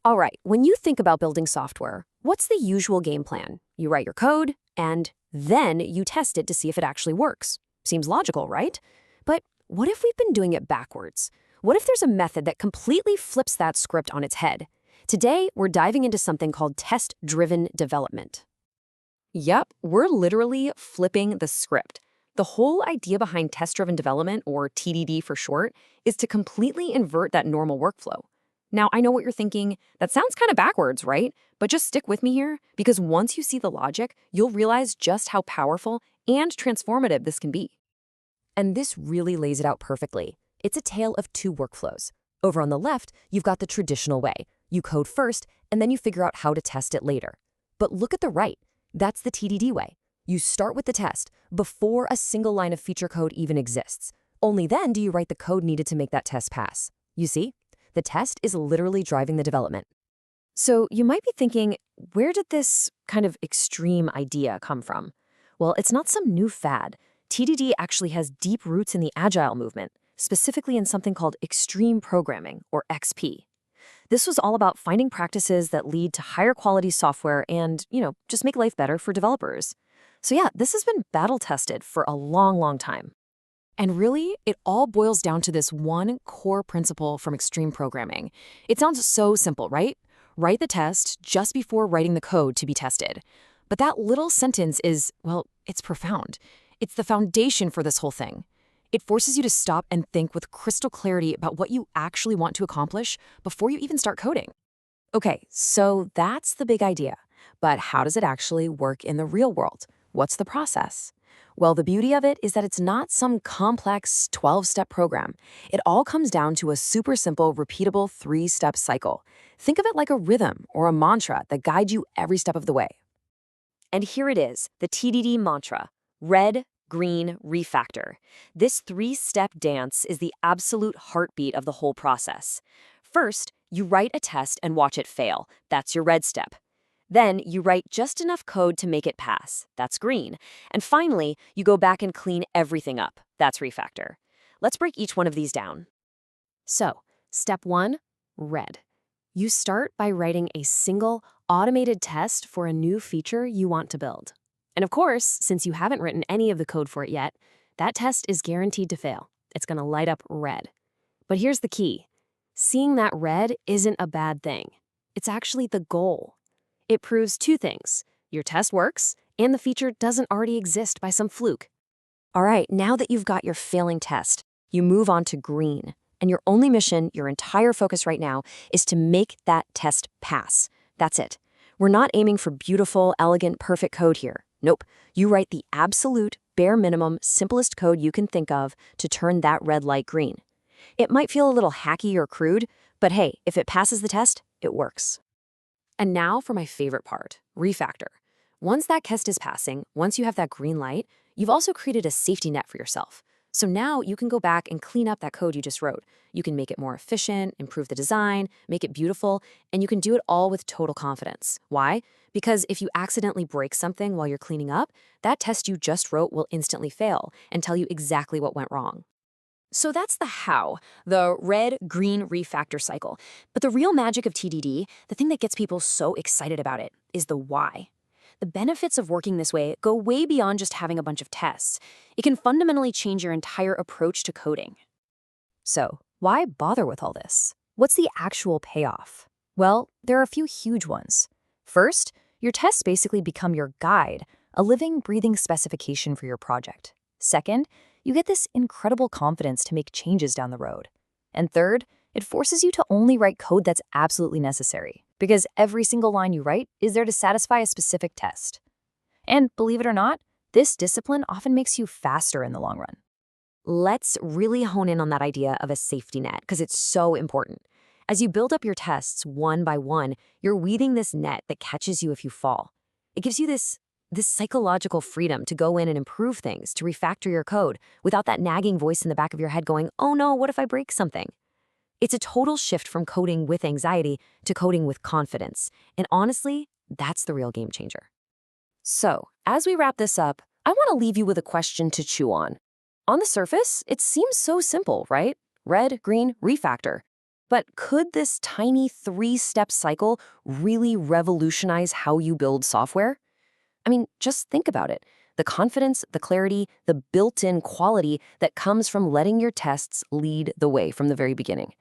All right, when you think about building software, what's the usual game plan? You write your code, and then you test it to see if it actually works. Seems logical, right? But what if we've been doing it backwards? What if there's a method that completely flips that script on its head? Today, we're diving into something called test-driven development. Yep, we're literally flipping the script. The whole idea behind test-driven development, or TDD for short, is to completely invert that normal workflow. Now, I know what you're thinking. That sounds kind of backwards, right? But just stick with me here, because once you see the logic, you'll realize just how powerful and transformative this can be. And this really lays it out perfectly. It's a tale of two workflows. Over on the left, you've got the traditional way. You code first, and then you figure out how to test it later. But look at the right. That's the TDD way. You start with the test before a single line of feature code even exists. Only then do you write the code needed to make that test pass. You see? The test is literally driving the development. So you might be thinking, where did this kind of extreme idea come from? Well, it's not some new fad. TDD actually has deep roots in the Agile movement, specifically in something called extreme programming, or XP. This was all about finding practices that lead to higher quality software and, just make life better for developers. So yeah, this has been battle tested for a long, long time. And really, it all boils down to this one core principle from extreme programming. It sounds so simple, right? Write the test just before writing the code to be tested. But that little sentence is, well, it's profound. It's the foundation for this whole thing. It forces you to stop and think with crystal clarity about what you actually want to accomplish before you even start coding. Okay, so that's the big idea. But how does it actually work in the real world? What's the process? Well, the beauty of it is that it's not some complex 12-step program. It all comes down to a super simple, repeatable 3-step cycle. Think of it like a rhythm or a mantra that guides you every step of the way. And here it is, the TDD mantra: red, green, refactor. This 3-step dance is the absolute heartbeat of the whole process. First, you write a test and watch it fail. That's your red step. Then you write just enough code to make it pass. That's green. And finally, you go back and clean everything up. That's refactor. Let's break each one of these down. So, step 1, red. You start by writing a single automated test for a new feature you want to build. And of course, since you haven't written any of the code for it yet, that test is guaranteed to fail. It's going to light up red. But here's the key. Seeing that red isn't a bad thing. It's actually the goal. It proves two things: your test works, and the feature doesn't already exist by some fluke. All right, now that you've got your failing test, you move on to green. And your only mission, your entire focus right now, is to make that test pass. That's it. We're not aiming for beautiful, elegant, perfect code here. Nope. You write the absolute, bare minimum, simplest code you can think of to turn that red light green. It might feel a little hacky or crude, but hey, if it passes the test, it works. And now for my favorite part, refactor. Once that test is passing, once you have that green light, you've also created a safety net for yourself. So now you can go back and clean up that code you just wrote. You can make it more efficient, improve the design, make it beautiful, and you can do it all with total confidence. Why? Because if you accidentally break something while you're cleaning up, that test you just wrote will instantly fail and tell you exactly what went wrong. So that's the how, the red-green refactor cycle. But the real magic of TDD, the thing that gets people so excited about it, is the why. The benefits of working this way go way beyond just having a bunch of tests. It can fundamentally change your entire approach to coding. So, why bother with all this? What's the actual payoff? Well, there are a few huge ones. First, your tests basically become your guide, a living, breathing specification for your project. Second, you get this incredible confidence to make changes down the road. And third, it forces you to only write code that's absolutely necessary, because every single line you write is there to satisfy a specific test. And believe it or not, this discipline often makes you faster in the long run. Let's really hone in on that idea of a safety net, because it's so important. As you build up your tests one by one, you're weaving this net that catches you if you fall. It gives you this psychological freedom to go in and improve things, to refactor your code, without that nagging voice in the back of your head going, oh no, what if I break something? It's a total shift from coding with anxiety to coding with confidence. And honestly, that's the real game changer. So, as we wrap this up, I want to leave you with a question to chew on. On the surface, it seems so simple, right? Red, green, refactor. But could this tiny 3-step cycle really revolutionize how you build software? I mean, just think about it. The confidence, the clarity, the built-in quality that comes from letting your tests lead the way from the very beginning.